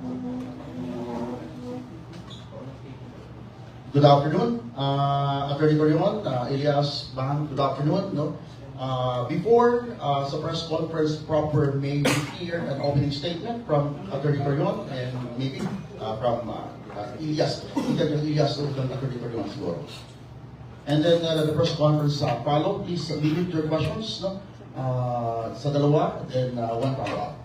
Good afternoon, Attorney Torion, Elias Bahan, good afternoon. No? Before sa press conference proper, may we hear an opening statement from Attorney Torion and maybe from Elias, Elias ng Attorney Torion siguro. And then the press conference follow. Please limit your questions, no? Sa dalawa, then one follow-up.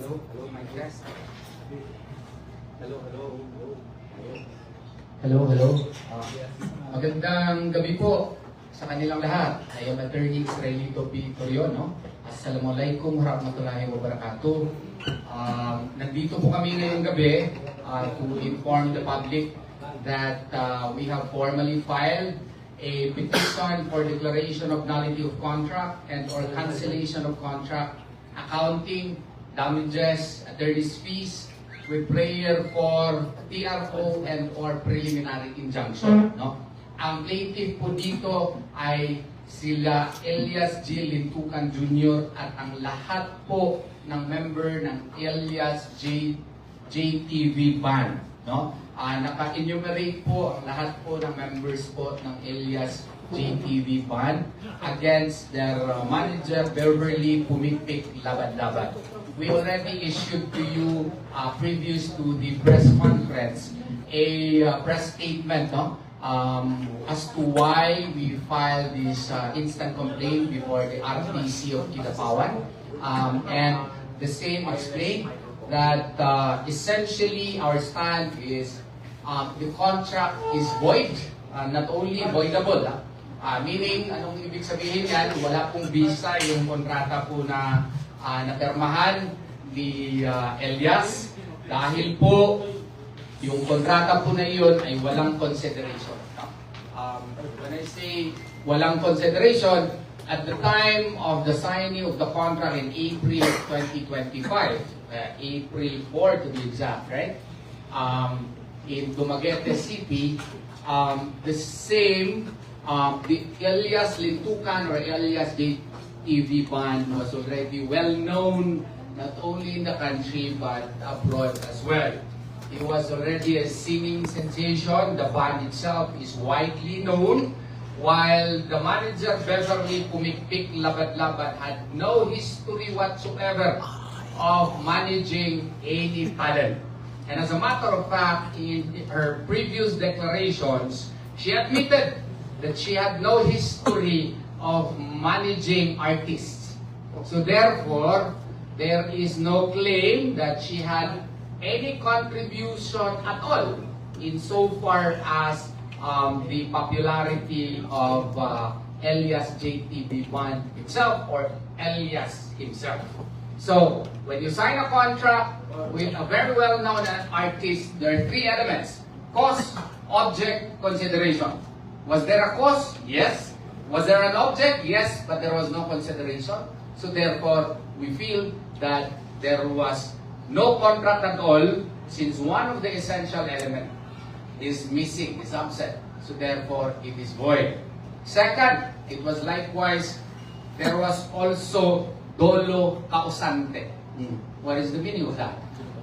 Hello, my guest. Hello. Magandang gabi po sa kanilang lahat. I am Attorney Israelito P. Torion. Assalamualaikum warahmatullahi wabarakatuh. Nandito po kami ngayong gabi to inform the public that we have formally filed a petition for declaration of nullity of contract and or cancellation of contract, accounting, damages, attorney's fees, with prayer for TRO and or preliminary injunction. No? Ang plaintiff po dito ay sila Elias G. Lintukan Jr. at ang lahat po ng member ng Elias J. JTV Band. No? Naka-enumerate po ang lahat po ng members po ng Elias JTV Band against their manager Beverly Pumipik Labad-Labad. We already issued to you previous to the press conference a press statement, no? As to why we filed this instant complaint before the RTC of Kidapawan, and the same explained that essentially our stand is the contract is void, not only voidable, meaning anong ibig sabihin yan, wala pong visa yung kontrata po na napermahan ni Elias dahil po yung kontrata po na iyon ay walang consideration. When I say walang consideration, at the time of the signing of the contract in April 2025, April 4 to be exact, right? In Dumaguete City, the same, the Elias Lintukan or Elias JTV Band was already well known not only in the country but abroad as well. It was already a singing sensation. The band itself is widely known, while the manager Beverly Pumipik Labad-Labad had no history whatsoever of managing any talent. And as a matter of fact, in her previous declarations, she admitted that she had no history of managing artists. So therefore, there is no claim that she had any contribution at all insofar as the popularity of Elias JTV Band itself or Elias himself. So, when you sign a contract with a very well-known artist, there are three elements: cause, object, consideration. Was there a cause? Yes. Was there an object? Yes, but there was no consideration. So therefore, we feel that there was no contract at all since one of the essential elements is missing, is absent. So therefore, it is void. Second, it was likewise, there was also dolo causante. What is the meaning of that?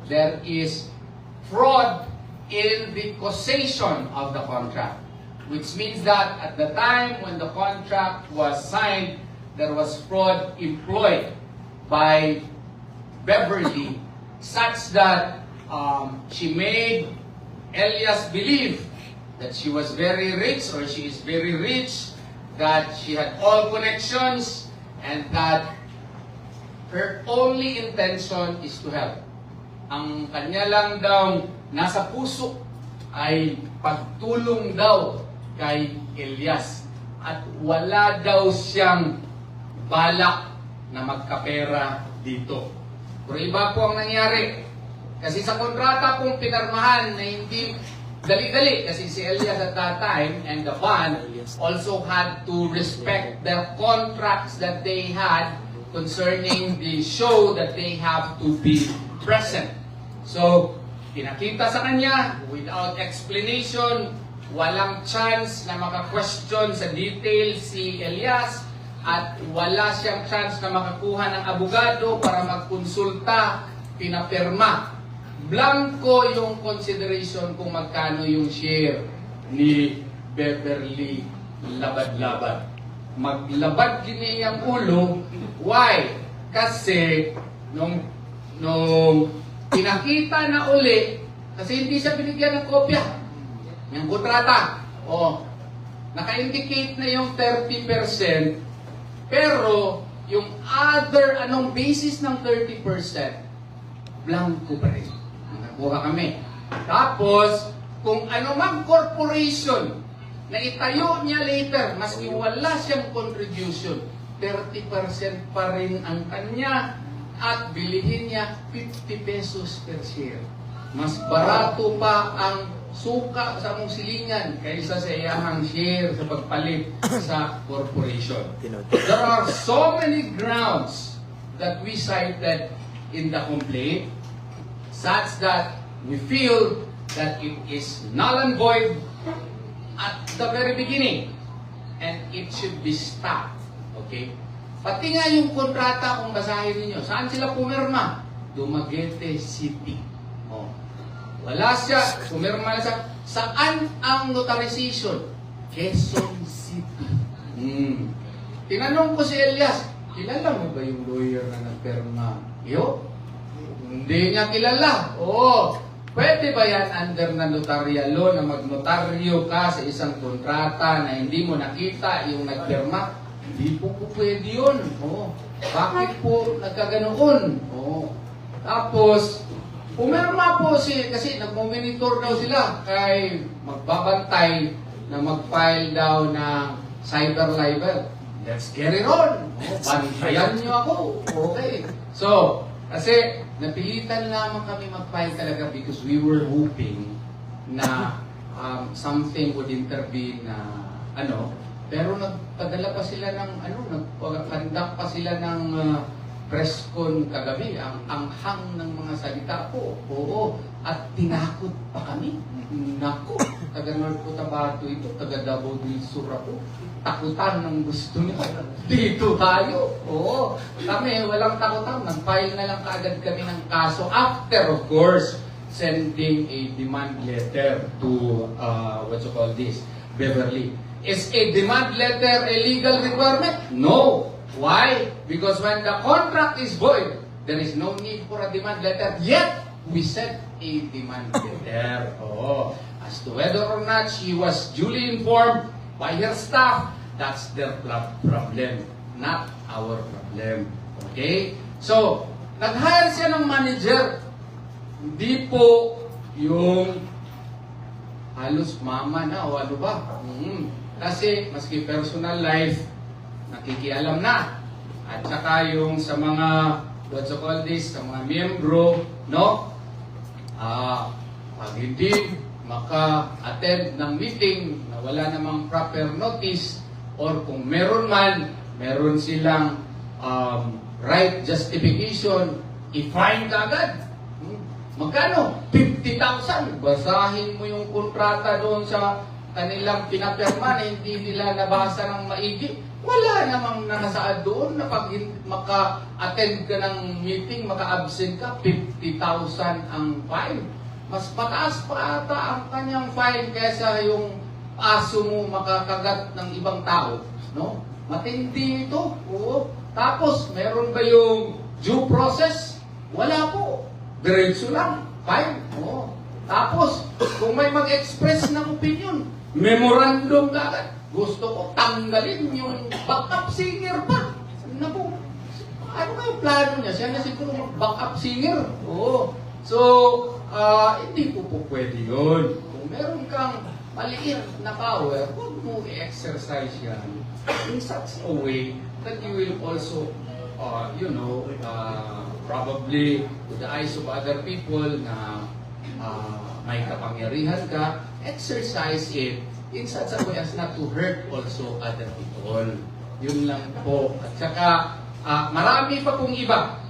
There is fraud in the causation of the contract, which means that at the time when the contract was signed, there was fraud employed by Beverly such that she made Elias believe that she was very rich or she is very rich, that she had all connections, and that her only intention is to help. Ang kanya lang daw nasa puso ay pagtulong daw kay Elias at wala daw siyang balak na magkapera dito. Pero iba po ang nangyari. Kasi sa kontrata pong pinarmahan na hindi dali-dali, kasi si Elias at that time and the band also had to respect their contracts that they had concerning the show that they have to be present. So, pinakita sa kanya without explanation, walang chance na maka-question sa detail si Elias. at wala siyang chance na makakuha ng abogado para magkonsulta, pinapirma. Blanco yung consideration kung magkano yung share ni Beverly Labad-Labad. Maglabad gini ang ulo. Why? Kasi nung pinakita na uli, kasi hindi siya binigyan ng kopya ng kontrata. Naka-indicate na yung 30%, pero yung other, basis ng 30%, blanco pa rin. Nakuha kami. Tapos, kung anumang corporation na itayo niya later, maski wala siyang contribution, 30% pa rin ang kanya at bilihin niya 50 pesos per share. Mas barato pa ang suka sa mong silingan kaysa sa iyahang share sa pagpalit sa corporation. There are so many grounds that we cited in the complaint such that we feel that it is null and void at the very beginning and it should be stopped. Okay? Pati nga yung kontrata, kung basahin ninyo, saan sila pumirma? Dumaguete City. Wala siya, pumirma na siya. Saan ang notarization? Quezon City. Tinanong ko si Elias, kilala mo ba yung lawyer na nagpirma? Hindi niya kilala. Pwede ba yan under na notarial law na magnotaryo ka sa isang kontrata na hindi mo nakita yung nagpirma? Hindi po pwede yun. Bakit po nagkaganoon? Tapos, pumirma po kasi nagmomonitor daw sila kay magbabantay na mag-file daw ng cyber libel. Let's get it on. Bantayan niyo ako. Okay. So, kasi napilitan lamang kami mag-file talaga because we were hoping na something would intervene na pero nagpadala pa sila ng nagpandak pa sila ng press con kagabi, ang anghang ng mga salita ko. At tinakot pa kami. Nako, taga North Cotabato ito, taga Davao del Sur ako. Takutan ng gusto niya. Dito tayo. Kami, walang takutan. Nag-file na lang kaagad kami ng kaso after, of course, sending a demand letter to, Beverly. Is a demand letter a legal requirement? No. Why? Because when the contract is void, there is no need for a demand letter. Yet, we sent a demand letter. As to whether or not she was duly informed by her staff, that's their problem, not our problem. Okay? So, nag-hire siya ng manager. Hindi po yung halos mama na o ano ba. Kasi, maski personal life, nakikialam na. At saka yung sa mga, sa mga miyembro, pag hindi maka-attend ng meeting na wala namang proper notice or kung meron man, meron silang right justification, i-fine ka agad. Magkano? 50,000. Basahin mo yung kontrata doon sa kanilang pinapirma na hindi nila nabasa ng maigi. Wala namang nakasaad doon na pag maka-attend ka ng meeting, maka-absent ka, 50,000 ang fine. Mas pataas pa ata ang kanyang fine kaysa yung aso mo makakagat ng ibang tao. Matindi ito. Tapos, meron ba yung due process? Wala po. Diretso lang. Fine. Tapos, kung may mag-express ng opinion, memorandum ka agad. Gusto ko tanggalin yung backup singer pa. Naku, ano kayo plano niya? Siya na siguro mag-backup singer. So, hindi po pwede yun. Kung meron kang maliit na power, huwag mo i-exercise yan in such a way that you will also, probably to the eyes of other people na may kapangyarihan ka, exercise it in such a way as not to hurt also other people. Yun lang po. At saka, marami pa pong iba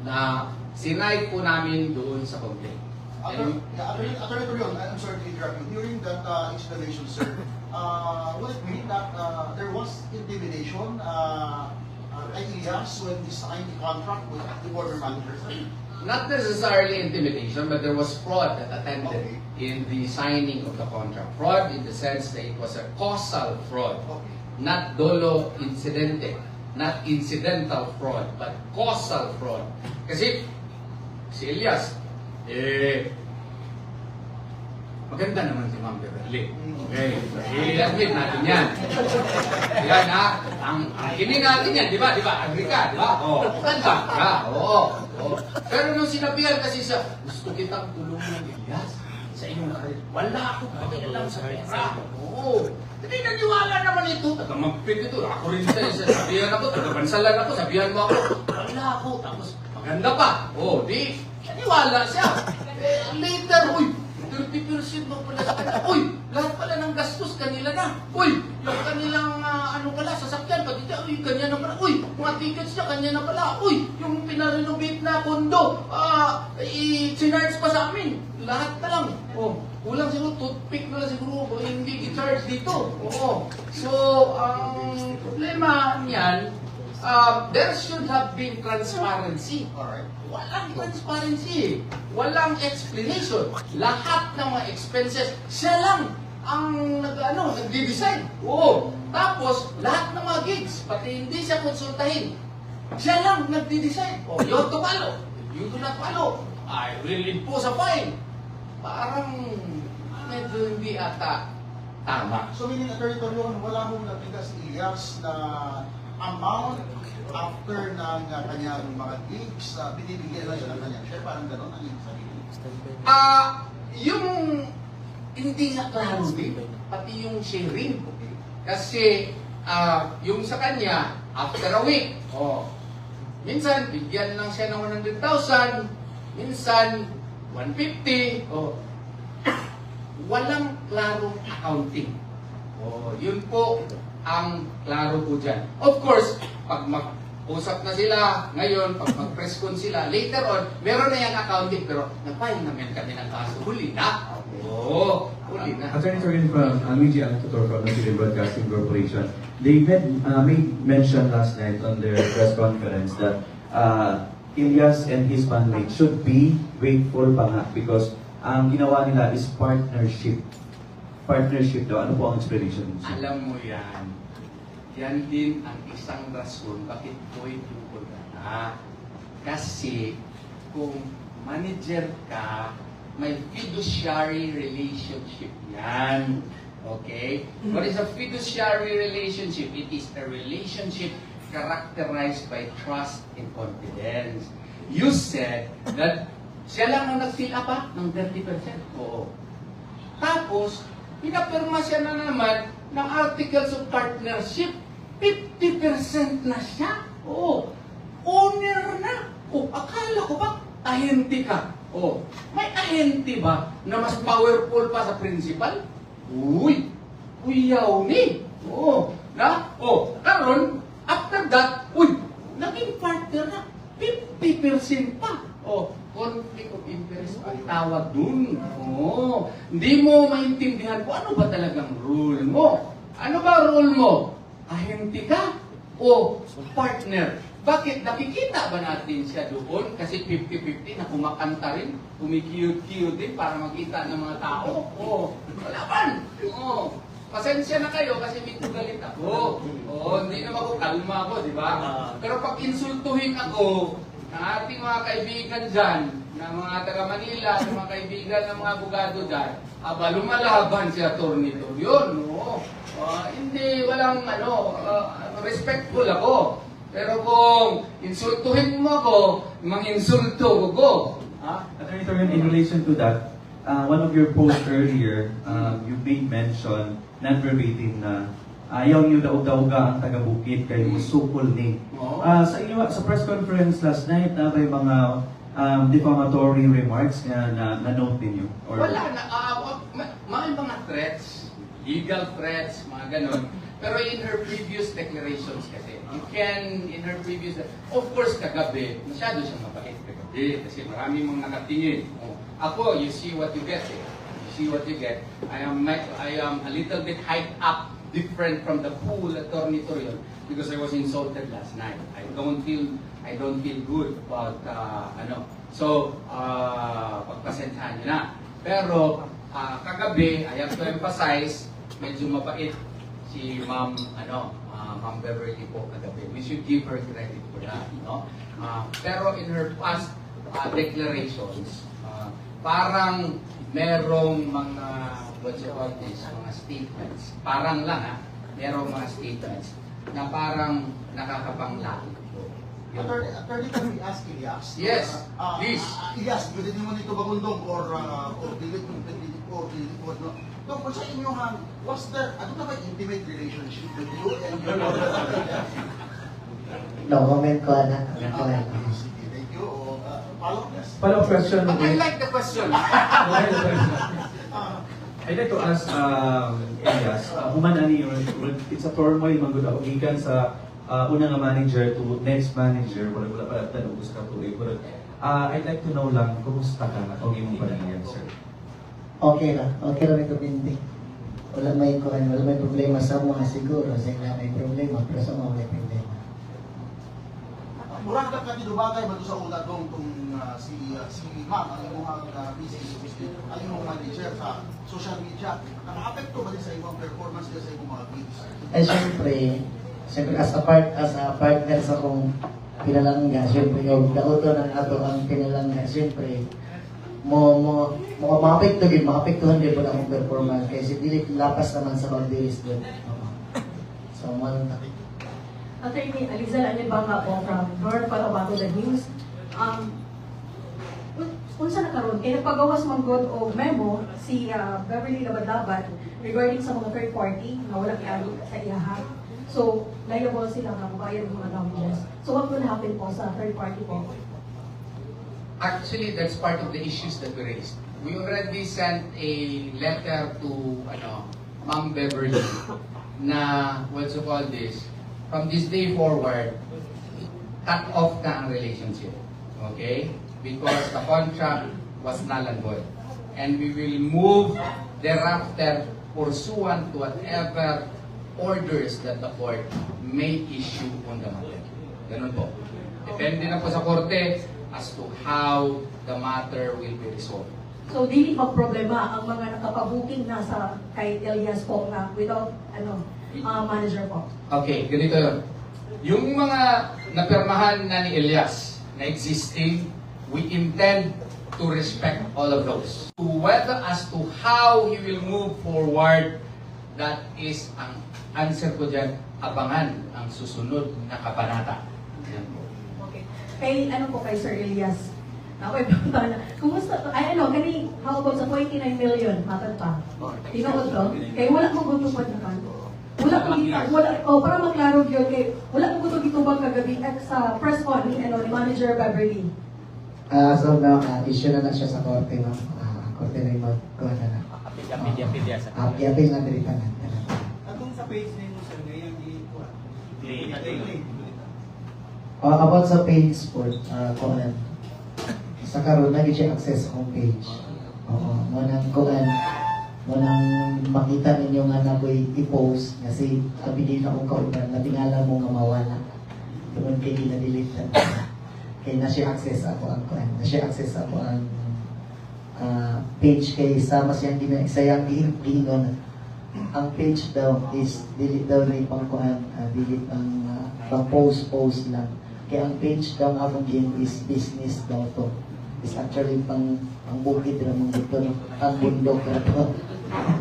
na sinay po namin doon sa complaint. Attorney Torion, I'm sorry to interrupt you. During that explanation, sir, would agree that there was intimidation kay Elias when he signed the contract with the border manager? Not necessarily intimidation, but there was fraud that attended in the signing of the contract. Fraud in the sense that it was a causal fraud, Okay. not dolo incidente, not incidental fraud, but causal fraud. Kasi si Elias, maganda naman si Ma'am Beverly. Okay, i-admit natin yan. Yan ha, ang kini natin yan, di ba? Agree ka, di ba? Oo, maganda ka, oo. Pero nung sinabihan kasi siya, gusto kitang tulungan, Elias, sa iyong karir. Wala ako pakialam sa pera. Oo. Hindi naniwala naman ito. Taga-magpit ito. Ako rin sa'yo. Sabihan ako, taga-bansalan ako, sabihan mo ako. Wala ako. Tapos, maganda pa. Oo, di. Naniwala siya. Later, uy, 30% mo pala sa kanila. Uy, lahat pala ng gastos kanila na. Uy, yung kanilang ano pala, sasakyan, pati siya, uy, kanya na pala. Uy, mga tickets niya, kanya na pala. Uy, yung pinarenovate na kondo, i-charge pa sa amin. Lahat na lang. Oh, kulang siguro, toothpick na lang siguro, hindi i-charge dito. Oo. So, ang problema niyan, there should have been transparency. Alright. Walang transparency. Walang explanation. Lahat ng mga expenses, siya lang ang nagde-decide. Oo. Tapos, lahat ng mga gigs, pati hindi siya konsultahin, siya lang nagde-decide. Oh, you have to follow. You do not follow, I will impose a fine. Parang medyo hindi ata tama. So meaning, Attorney Torion, wala mong nabigas si Elias na amount after ng kanyang mga gigs, binibigyan lang siya ng kanyang share, parang gano'n ang iyong sarili. Yung hindi nga klaro din, pati yung sharing. Kasi yung sa kanya, after a week, minsan bigyan lang siya ng 100,000, minsan 150, walang klarong accounting. Yun po ang klaro po dyan. Of course, pag mag-usap na sila ngayon, pag mag-press con sila, later on, meron na yung accounting, pero napayang namin kami ng kaso. Huli na. Huli na. Attorney Torion from Luigi Alcantara from the Philippine Broadcasting Corporation. They made mention last night on their press conference that Elias and his bandmate should be grateful pa nga because ang ginawa nila is partnership. Partnership daw. Ano po ang explanation? Alam mo yan. Yan din ang isang rason bakit ko'y tungkol ka na. Kasi kung manager ka, may fiduciary relationship yan. Okay? What is a fiduciary relationship? It is a relationship characterized by trust and confidence. You said that siya lang ang nag-fill up ng 30%. Oo. Tapos, pinapirma siya na naman ng Articles of Partnership. 50% na siya. Oo. Owner na. Akala ko ba, ahente ka? May ahente ba na mas powerful pa sa principal? Uy, uyaw ni. Karon, after that, naging partner na. 50% pa. Conflict of interest ang tawag dun. Hindi mo maintindihan kung ano ba talagang rule mo. Ano ba rule mo? Ahente ka o partner? Bakit? Nakikita ba natin siya doon? Kasi 50-50 na kumakanta rin, kumikiyot-kiyot din para makita ng mga tao. Wala pasensya na kayo kasi medyo galit ako. Hindi naman ako, kalma ako, di ba? Pero pag insultuhin ako, ng ating mga kaibigan dyan, ng mga taga-Manila, ng mga kaibigan ng mga abogado dyan, lumalaban si Atty. Torion. Hindi, walang respectful ako. Pero kung insultuhin mo ako, manginsulto ko. Attorney Torion, in relation to that, one of your posts earlier, you made mention, non-verbatim na ayaw niyo daw-dawga ang taga-Bukid kay musukol ni. Sa press conference last night, may mga defamatory remarks na na-note ninyo? Wala na. May mga threats, legal threats, mga ganon. Pero in her previous declarations kasi, of course, kagabi, masyado siyang mabait kagabi kasi maraming mga nakatingin. Ako, you see what you get. You see what you get. I am a little bit hyped up, different from the pool Attorney Torion, because I was insulted last night. I don't feel good about So, pagpasensyahan niyo na. Pero kagabi, I have to emphasize, medyo mabait si Ma'am Ma'am Beverly po kagabi. We should give her credit for that, no? Pero in her past declarations, parang merong mga mga statements. Parang lang merong mga statements na parang nakakapanglaki. Attorney, can we ask Elias? Yes, please. Elias, pwede naman ito bagundong or delete or no? No, kung sa inyo was there, ano na ba intimate relationship with you and your No comment ko na. No comment. Thank you. Follow-up, yes. Follow-up question. But I like the question. I'd like to ask Elias, human ani it's a turmoil manggod gikan sa una nga manager to next manager, wala pa tanong sa katuig. But I'd like to know lang kumusta ka o imong panahon, sir. Okay lang ito Binti. Wala may problema sa mga siguro. Sa ila may problema, pero sa mga may problema. Murang ka dito bagay ba sa una dong si Ma'am, ang imong business, ang imong manager sa social media, naka-apekto ba din sa imong performance sa imong mga gigs? Siyempre as a partner sa kong pinalangga, siyempre yung dauto ng ato ang pinalangga, siyempre maapektuhan din po na akong performance kasi dili lapas naman sa boundaries doon. So, Attorney Alizal Anibanga po from North Cotabato The News. Unsa na karon kay nagpagawas man gud og memo si Beverly Labad-Labad regarding sa mga third party na wala kayalo sa iyaha. So, liable sila na magbayad ng mga damages. So, what will happen po sa third party po? Actually, that's part of the issues that we raised. We already sent a letter to Ma'am Beverly na from this day forward, cut off na ang relationship. Okay? Because the contract was null and void. And we will move thereafter pursuant to whatever orders that the court may issue on the matter. Ganun po. Depende na po sa korte as to how the matter will be resolved. So, dili pa problema ang mga nakapabuking na sa kay Elias po na without manager po. Okay, ganito yun. Yung mga napirmahan na ni Elias na existing, we intend to respect all of those. Whether as to how he will move forward, that is ang answer ko dyan, abangan ang susunod na kabanata. Yan po. Okay. Kay kay Sir Elias? Ako na. Kumusta to? How about sa 29 million? Matag pa. Tinood to? Kay wala mo gutupad na kan. Para maklaro yun, kay wala mo gutupad itubang kagabi at sa press con ni Manager Beverly. So now, issue na siya sa korte, no? Korte na yung magkuha na. Apil na dito na. Atong sa page ninyo sir ngayon About sa page sport, kuhan. Sa karon na siya access sa page. Munang makita ninyo nga na ko'y i-post kasi abidin akong kauban na tingala mo nga mawala. Doon kay gina-delete na. Kaya na siya access ako ang page kay sama siyang sayang giingon. Ang page daw is delete daw na ipangkuhan, delete ang post lang. Kaya ang page daw nga akong game is business daw to. Is actually pang bukid lang mong dito, ang bundok na to.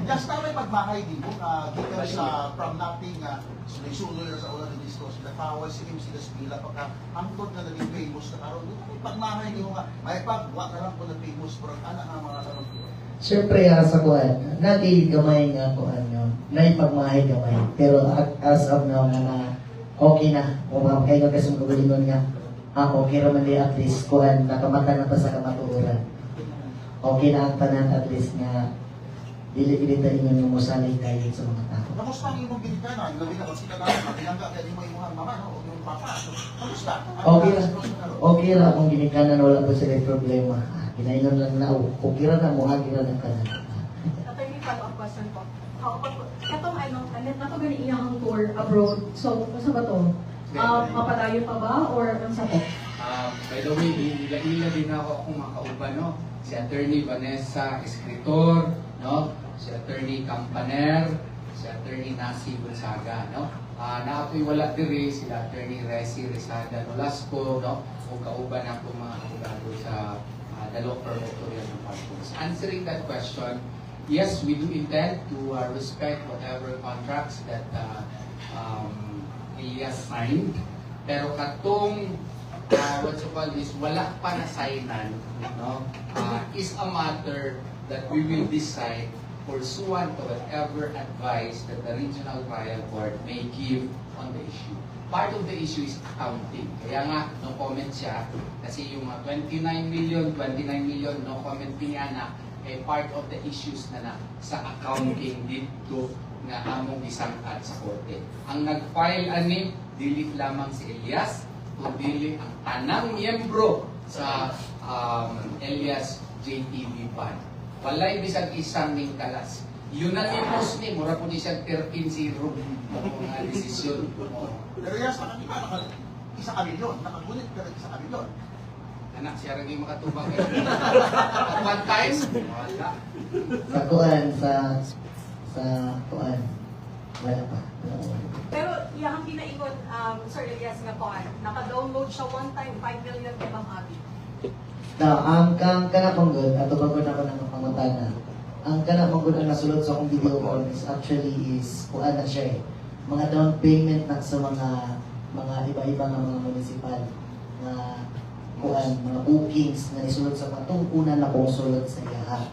Just na may pagmahay din mo, gikan sa from nothing, suloy na sa ulan ng discourse, nakawal si MC Despila, pagka angkot na naging famous na karoon, may pagmahay din mo nga, may pagwa na lang po na famous, pero anak nga mga tanong ko. Siyempre, sa kuhan, gamay nga kuhan yun, naipagmahay gamay. Pero as of now, okay na, kung kayo kasi magalingon nga, okay naman din at least kuhan, nakamata na pa sa kamatuuran. Okay na ang tanan at least nga, dili-dili yung musalig kayo sa mga tao. Kamusta ang imong ginikanan? Gabi na kasi ka namin, matinangga kaya yung imong mama, o yung papa. Kamusta? Okay lang akong ginikanan, wala po sila problema. Kinainan lang na, okay lang na, muhagi lang ang kanan. gani iyang tour abroad. So, sa ba to? Mapadayo pa ba? Or ang sa to? By the way, ila din ako akong makauban, no? Si Attorney Vanessa Escritor, no? Si Attorney Campaner, si Attorney Nasi Gonzaga, no? Na ako'y wala diri, sila Attorney Resi Rizada Nolasco, no? O kauban ako mga abogado sa the law firm of Torian and Partners. Answering that question, yes, we do intend to respect whatever contracts that Elias signed. Pero katong what you call is wala pa na signan, no? Is a matter that we will decide pursuant to whatever advice that the regional trial court may give on the issue. Part of the issue is accounting. Kaya nga, no comment siya, kasi yung 29 million, no comment niya na part of the issues na sa accounting dito nga among isangkad sa korte. Ang nag-file ani, dili lamang si Elias, kundi ang tanang miyembro sa Elias JTV Band. Walay bisag isang ning kalas. Unanimous ni, mura po ni siya 13-0 mga desisyon. Pero yes, isa kami yun. Nakagulit pero isa kami yun. Anak siya rin yung makatubang. At one time, wala. Sa kuan, sa kuan, wala pa. Pero yung kinaikot, Sir Elias nga po, naka-download siya one time, 5 million kay Ma'am Abby. Ang kana panggod, ato bago na ko ng pangutana. Ang kana panggod ang nasulod sa akong video call is actually is kuan na siya eh. Mga down payment na sa mga iba-iba nga mga municipal na kuan, mga bookings na nisulod sa patong una na kong sulod sa iyaha.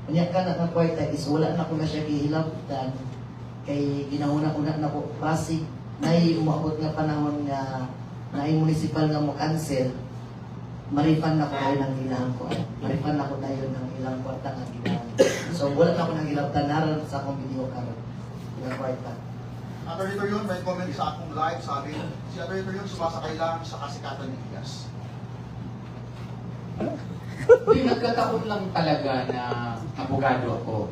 Unya kana nga kwarta is wala na ko na siya gihilabtan kay ginahuna ko na ko basic nay umabot nga panahon nga naay municipal nga mo cancel. Marifan na ko tayo ng ilang ko. Marifan na ko tayo ng ilang kwarta nga ginawa. So, wala na ko ng ilabtan naroon sa akong video karon. Ilang kwarta. Attorney Torion, may comment sa akong live, sabi, si Attorney Torion sumasakay lang sa kasikatan ni Elias. Hindi, nagkataon lang talaga na abogado ako.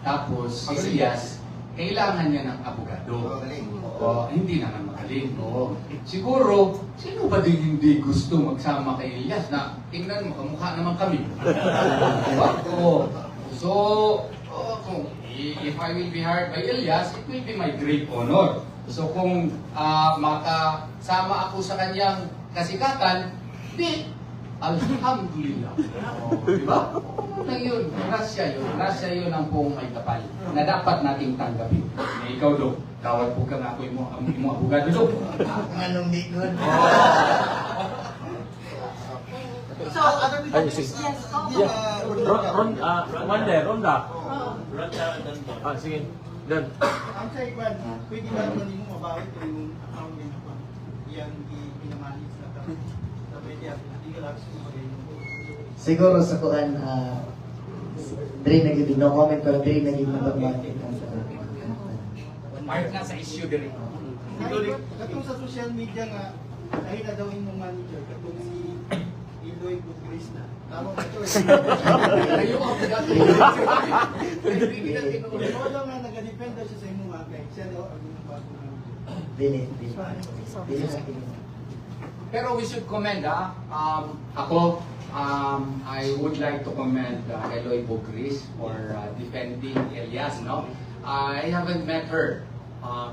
Tapos, si Elias, kailangan niya ng abogado. Galing. Oo, hindi naman magaling. Oo. Siguro, sino ba din hindi gusto magsama kay Elias na tingnan mo, kamukha naman kami. Diba? Oo. So, if I will be hired by Elias, it will be my great honor. So kung makasama ako sa kanyang kasikatan, di, alhamdulillah. Diba? Lang yun. Grasya yun ang pong may kapal na dapat nating tanggapin. Ikaw, Dok, tawad po ka nga ako yung abogado, Dok. Anong di good? So, yes, Ronda. Oo. Sige. Done. Ang sa ikwan, pwede ba naman yung mabawi ito yung account din ako? Yan, pinamanis na kami. Pwede at hindi ka lang Siguro sa kuan, diri naging no comment pero diri naging mababati. Part na sa issue din. Katong sa social media nga, dahil na daw yung manager, katong si Iloy Gutgris na. Tama ba ito? Yung abogado. Wala nga, nag-depend daw siya sa imong kay siya daw ang bago na. Dili. Pero we should commend, ako, I would like to commend Eloy Bugris for defending Elias, no? I haven't met her,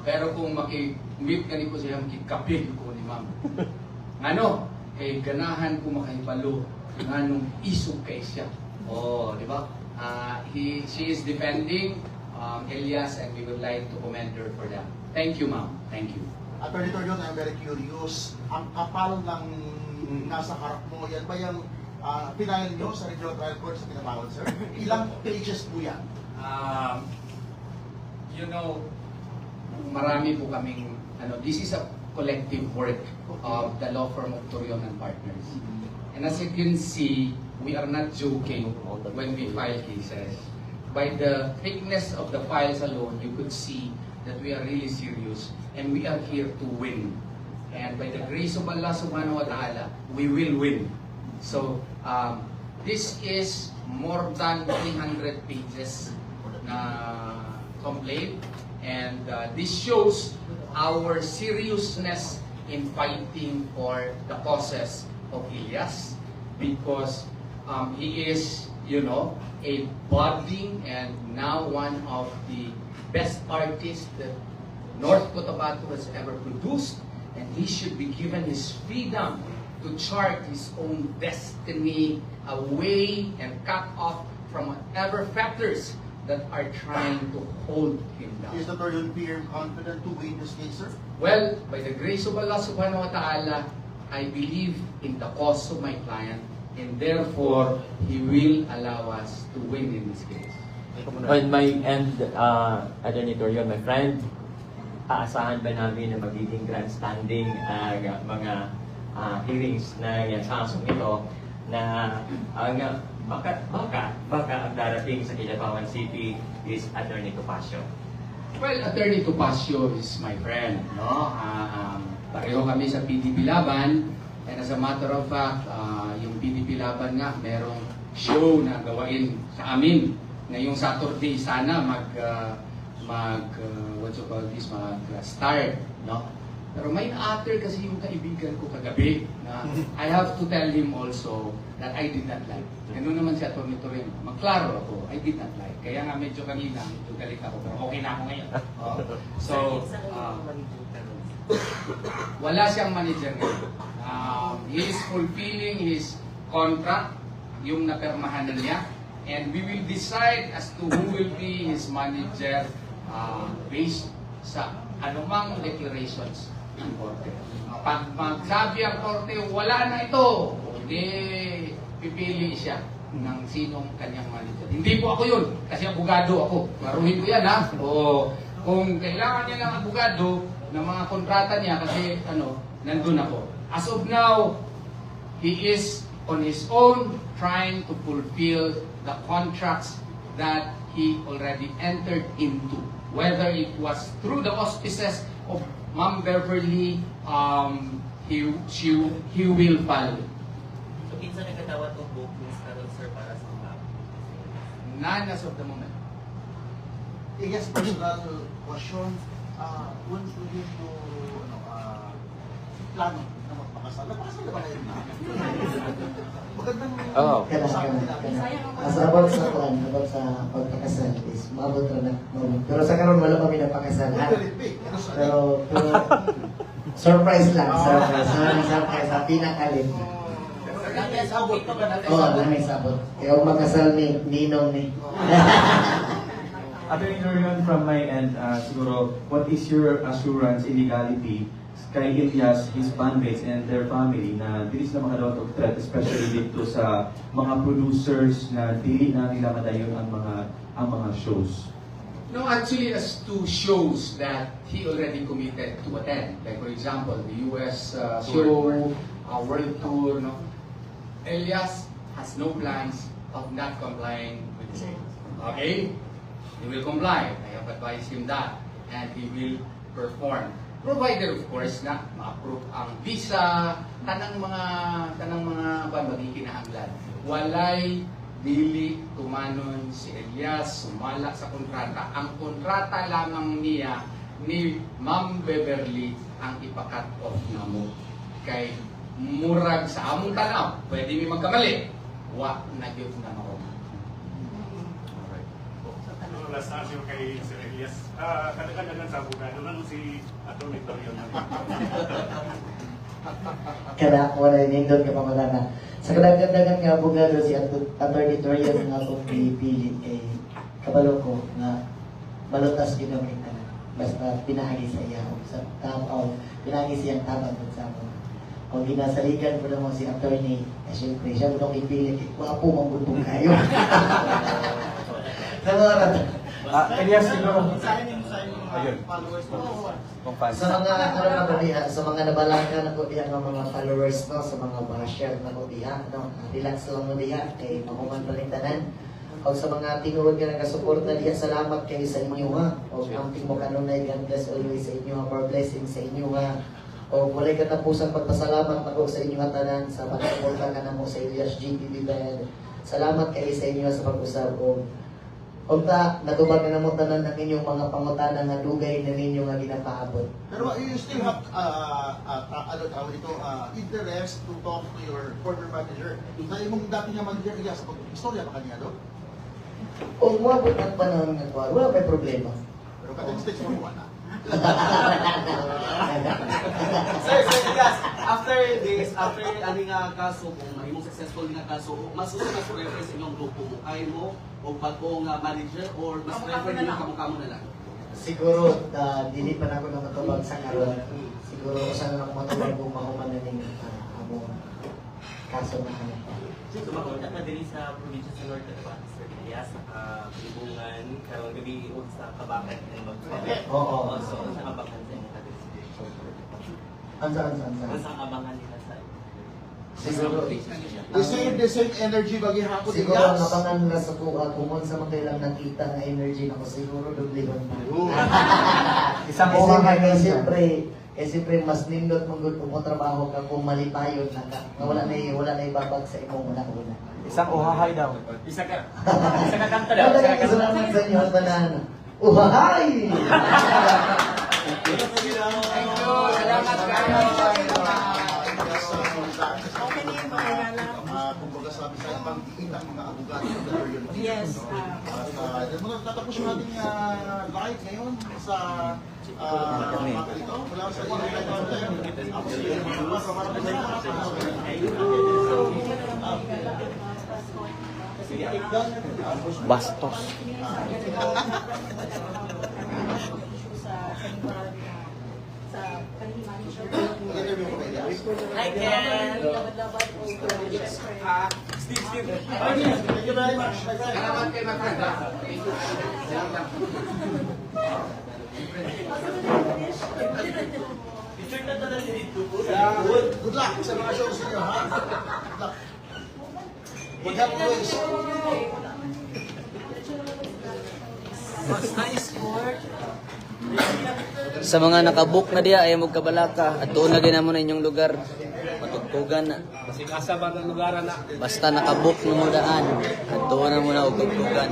pero kung makimit ka ko siya, makikapig ko ni ma'am. Ano? Kay ganahan ko makahibalo nga nung isog kay siya. Oh, di ba? She is defending Elias and we would like to commend her for that. Thank you, ma'am. Thank you. Attorney Torion, I'm very curious. Ang kapal ng nasa harap mo, yan ba yung pinail nyo sa regional trial court sa Pinabawal, sir? Ilang pages po yan? You know, marami po kaming, this is a collective work of the law firm of Torion and Partners. And as you can see, we are not joking when we file cases. By the thickness of the files alone, you could see that we are really serious and we are here to win. And by the grace of Allah subhanahu wa ta'ala, we will win. So, this is more than 300 pages na complaint And this shows our seriousness in fighting for the causes of Elias, because he is, a budding and now one of the best artists that North Cotabato has ever produced, and he should be given his freedom to chart his own destiny away and cut off from whatever factors that are trying to hold him down. Is the Torion PM confident to win this case, sir? Well, by the grace of Allah subhanahu wa ta'ala, I believe in the cause of my client, and therefore, he will allow us to win in this case. On my end, Attorney Torion, my friend, aasahan ba namin na magiging grandstanding mga hearings na yan sa kasong ito na baka ang darating sa Kidapawan City is Attorney Topacio? Well, Attorney Topacio is my friend, no? Pareho kami sa PDP Laban, and as a matter of fact, yung PDP Laban nga, merong show na gawain sa amin ngayong Saturday. Sana mag-start, no? Pero may na-utter kasi yung kaibigan ko kagabi na I have to tell him also that I did not like. Ganun naman si Atty. Torion. Magklaro ako, I did not like. Kaya nga medyo kanina, medyo galit ako, pero okay na ako ngayon. So, wala siyang manager ngayon. He is fulfilling his contract, yung napermahan na niya, and we will decide as to who will be his manager based sa anumang declarations ng korte. Pag magsabi ang korte, wala na ito, hindi pipili siya ng sinong kanyang manager. Hindi po ako yun, kasi abogado ako. Maruhin ko yan, ha? O kung kailangan niya ng abogado ng mga kontrata niya, kasi nandun ako. As of now, he is on his own trying to fulfill the contracts that he already entered into. Whether it was through the auspices of Ma'am Beverly, he will follow. So, kinsa nagkadawat ng bookings karon sir para sa mga? None as of the moment. Yes, personal question. Once we get to plano na magpakasal, napakasal na ba kayo na? Magandang usapan nila. As about sa about sa pagpakasal is maabot na moment. Pero sa karon wala kami napakasal. Pero surprise lang, surprise sa pinakalit. May sabot. Kaya magkasal ni Ninong ni. Attorney Torion, from my end, siguro, what is your assurance in legality kay Elias, his bandmates, and their family na dili sila makadawat og threat, especially dito sa mga producers na dili na nila madayon ang mga shows? No, actually, as to shows that he already committed to attend, like for example, the US show, World Tour, no? Elias has no plans of not complying with the same. Okay? He will comply. I have advised him that. And he will perform. Provided, of course, na ma-approve ang visa, tanang mga magikinahanglan. Walay dili tumanon si Elias, sumala sa kontrata. Ang kontrata lamang niya ni Ma'am Beverly ang ipakat off na mo. Kay murag sa among tanaw, pwede mi magkamali. Wa na gyud na mao. Last na siya kay Sir Elias. Kadagdagan sa abogado lang si Atty. Torion. Kada wala nindot ka pamalana. Sa kadagdagan nga abogado si Atty. Torion nga akong pipilit kay kabalo ko na malutas ginamit na. Basta pinahagi sa iya sa tapaw, pinahagi siyang tabang sa ako. Kung ginasaligan ko naman si attorney, siyempre siya mo nung ipilit, wapo mambutong kayo. Sa mga Elias, siguro. Sayang mo sa mga followers mo. Sa mga sa mga nabalaka na ko diha ng mga followers no, sa mga basher na ko diha no, relax lang mo diha kay mahuman pa rin tanan. O sa mga tinuod nga nagasuporta diha, salamat kayo sa inyo ha. O amping mo kanunay, God bless always sa inyo ha, for blessing sa inyo ha. O walay katapusang pagpasalamat ako sa inyo tanan sa pagsuporta ka namo sa Elias GTV Band. Salamat kayo sa inyo sa pag-usab o Unta, natubag na namo tanan ang inyong mga pangutana nga dugay na ninyo nga ginapaabot. Pero you still have ano tawag dito, interest to talk to your former manager. Sa imong dati nga manager, iya sa istorya pa kaniya do. O umabot ang panahon nga kuha, wala may problema. Pero katong stage mo wala. Sir, yes, after this, after ani nga kaso, kung mahimong successful nga kaso, mas gusto na forever sa inyong grupo mo, kay mo, o bagong manager, or mas prefer nyo kamukha na lang? Siguro, dili pa na ako na matubag sa karon. Siguro, saan na ako matubag kung mahuman na ning among kaso na kanya. So, makunta ka din sa probinsya sa North Cotabato, Sir Elias, Libungan, karong gabi o sa Kabakan ng Magpapit. Oo. So, sa Kabakan sa inyo natin. Ansa. Sa abangan nila sa Siguro, The same energy bagi hapon ni siguro ang Gas. abangan na sa kuha, kung sa mga kailang nakita na energy na ko, siguro dublihan na. Isang Siyempre, mas nindot mong good mo trabaho ka kung malipayon na ka. Na wala na ibabag sa imong una-una. Isang uhahay daw. Isa ka kanta daw. Ano kaya kasalanan sa inyo ang banana? Uhahay! Salamat kayo. Okay na yung mga alam. Kumbaga sabi sa pag-iita ng mga abogado sa Torion. Yes. At muna tatapos yung ating live ngayon sa mga ito. Wala sa Bastos. Sa manager. interview ko kayo. Hi, Ken! Thank you very much. Salamat kayo, my friend. Good luck sa mga shows niyo, ha? Good luck. Good luck always. Sa mga nakabook na diya ay magkabalaka at doon na ginamo na inyong lugar matugtugan na basta nakabook na mo daan at doon na muna og tugtugan.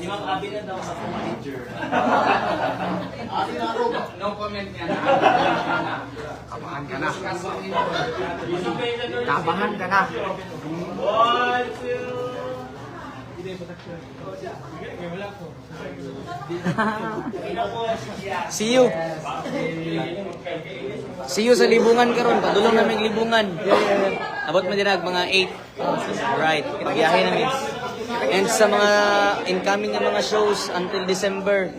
Si Ma'am Abby na daw sa manager. No comment yan. Kabahan ka na. Kabahan ka na. 1, 2. See you. See you sa libungan karon. Padulong namin libungan. Abot mo dinag mga 8. Right. Biyahe namin. And sa mga incoming nga mga shows until December.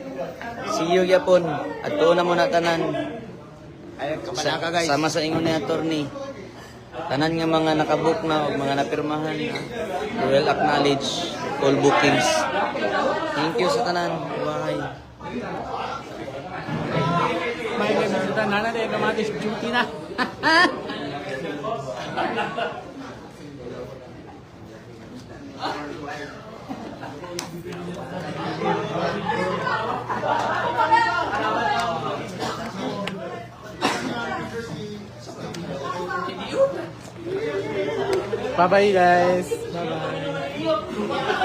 See you yapon. At doon na muna tanan. Sama sa ingon ni attorney. Tanan nga mga nakabook na o mga napirmahan na well acknowledge all bookings. Thank you sa tanan. Bye. May ganda na na kamatis duty na. Bye-bye guys. Bye-bye.